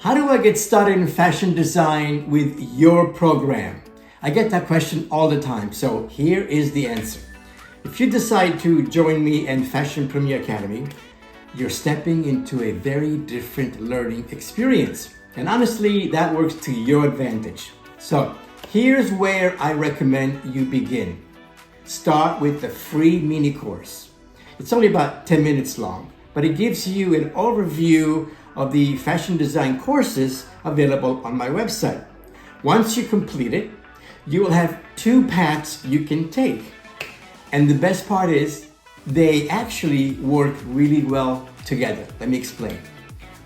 How do I get started in fashion design with your program? I get that question all the time, so here is the answer. If you decide to join me in Fashion Premier Academy, you're stepping into a very different learning experience. And honestly, that works to your advantage. So here's where I recommend you begin. Start with the free mini course. It's only about 10 minutes long, but it gives you an overview of the fashion design courses available on my website. Once you complete it, you will have 2 paths you can take. And the best part is they actually work really well together. Let me explain.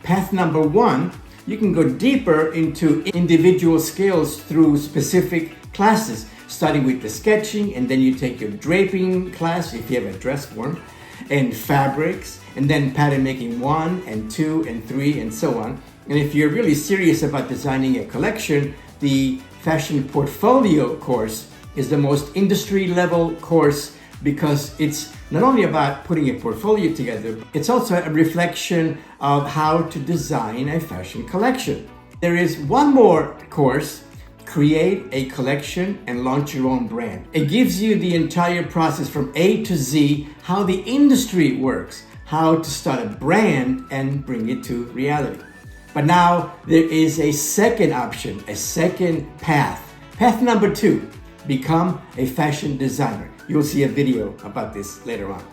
Path number 1, you can go deeper into individual skills through specific classes, starting with the sketching, and then you take your draping class if you have a dress form, and fabrics, and then pattern making 1 and 2 and 3 and so on. And if you're really serious about designing a collection, the fashion portfolio course is the most industry level course because it's not only about putting a portfolio together, it's also a reflection of how to design a fashion collection. There is one more course, Create a Collection and Launch Your Own Brand. It gives you the entire process from A to Z, how the industry works, how to start a brand and bring it to reality. But now there is a second option, a second path. Path number 2, become a fashion designer. You'll see a video about this later on.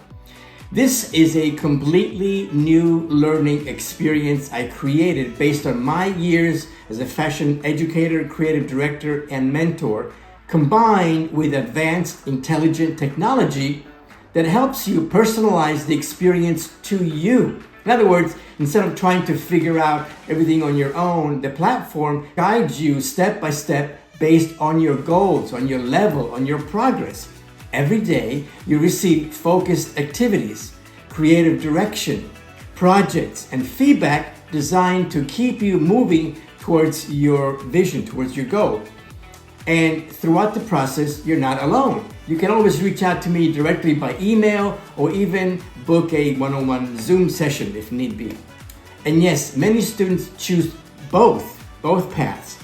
This is a completely new learning experience I created based on my years as a fashion educator, creative director, and mentor, combined with advanced intelligent technology that helps you personalize the experience to you. In other words, instead of trying to figure out everything on your own, the platform guides you step by step based on your goals, on your level, on your progress. Every day, you receive focused activities, creative direction, projects, and feedback designed to keep you moving towards your vision, towards your goal. And throughout the process, you're not alone. You can always reach out to me directly by email or even book a one-on-one Zoom session if need be. And yes, many students choose both paths.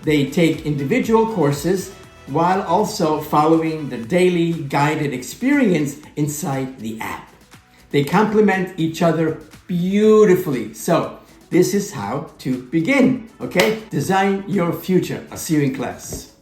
They take individual courses while also following the daily guided experience inside the app. They complement each other beautifully. So this is how to begin, okay? Design your future. I'll see you in class.